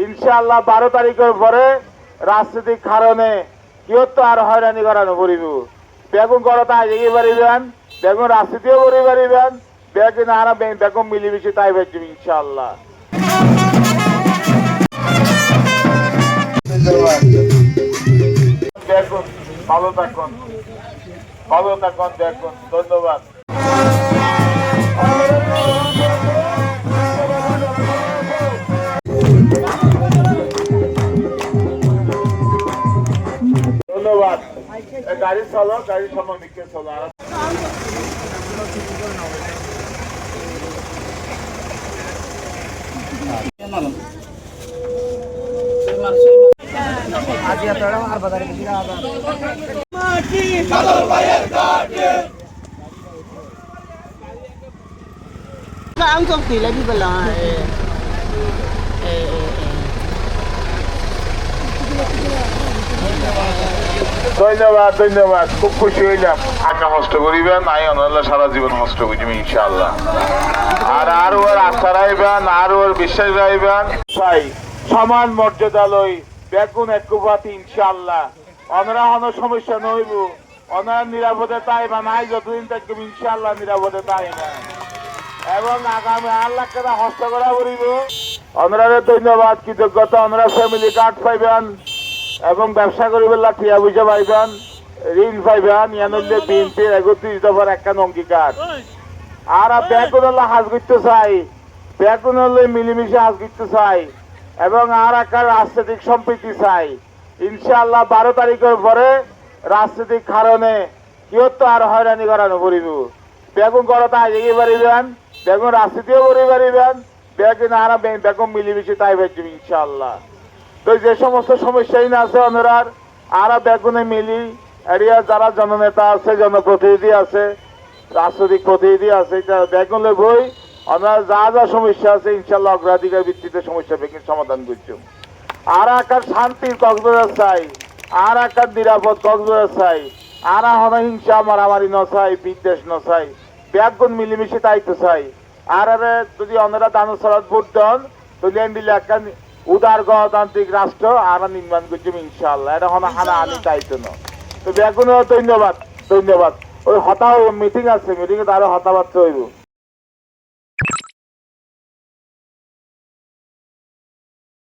ইনশাআল্লাহ 12 তারিখের পরে রাজনৈতিক কারণে কেউ তো আর হয়রানি করানো পড়িব। বেগুন করতা আজকে পারিবেন, বেগুন রাজনীতিও করে পারিবেন, বেগুন আর বেগুন মিলিমিশে তাই পারছি ইনশাআল্লাহ। দেখুন ভালো থাকুন, ভালো থাকুন, দেখুন ধন্যবাদ। ধন্যবাদ। গাড়ি চলো, গাড়ি সময় দিকে চলো। Ang softy lagi pala. ধন্যবাদ, ধন্যবাদ, খুব খুশি হইলাম। আজ্ঞা হস্ত করিবেন, আই অনাল্লাহ সারা জীবন হস্ত করিবেন ইনশাআল্লাহ। আর ওর আস্থা রাখবেন, আর ওর বিশ্বাস রাখবেন। তাই সমান মর্যাদা লই বেগুন একবাতি ইনশাআল্লাহ। অনরা হন সমস্যা নইব, অনার নিরাপদে তাই বা নাই যতদিন থাকবে ইনশাআল্লাহ নিরাপদে তাই না। এবং আগামী 8 লাখ টাকা হস্ত করা করিব। অনরারে ধন্যবাদ, কৃতজ্ঞতা। অনরা ফ্যামিলি কার্ড পাইবেন এবং ব্যবসা করিবেন, টিয়া পয়সা পাইবেন, ঋণ পাইবেন। ইয়ানলে বিএনপির 31 দফার একখান অঙ্গীকার। আর বেগুন হাজ করতে চাই, বেগুন মিলিমিশে হাজ করতে চাই এবং আর একটা রাজনৈতিক সম্প্রীতি চাই ইনশাআল্লাহ। 12 তারিখের পরে রাজনৈতিক কারণে কেউ তো আর হয়রানি করানো পড়িব। বেগুন করতা আজকে পারিবেন, বেগুন রাজনীতিও করে পারিবেন, বেগুন আর বেগুন মিলিমিশে তাই পারছি ইনশাআল্লাহ। তো যে সমস্ত সমস্যাই না আছে ওনার আর বেগুনে মিলি এরিয়া যারা জননেতা আছে, জনপ্রতিনিধি আছে, রাজনৈতিক প্রতিনিধি আছে, বেগুনে বই ওনার যা যা সমস্যা আছে ইনশাআল্লাহ অগ্রাধিকার ভিত্তিতে সমস্যা বেগুন সমাধান করছি। আর একটা শান্তির কক্সবাজার চাই, আর একটা নিরাপদ কক্সবাজার চাই, আর হন হিংসা মারামারি নচাই, বিদ্বেষ নচাই, বেগুন মিলিমিশে তাই তো চাই। আর যদি ওনারা দানসরাত ভোট দেন তাহলে দিলে একটা উদার গণতান্ত্রিক রাষ্ট্র আর নির্মাণ করছি ইনশাআল্লাহ। এটা হন হানা আনি চাইতো না। তো বেগুন ধন্যবাদ, ধন্যবাদ। ওই হতা মিটিং আছে, মিটিংয়ে আরো হতাবার্তা হইব।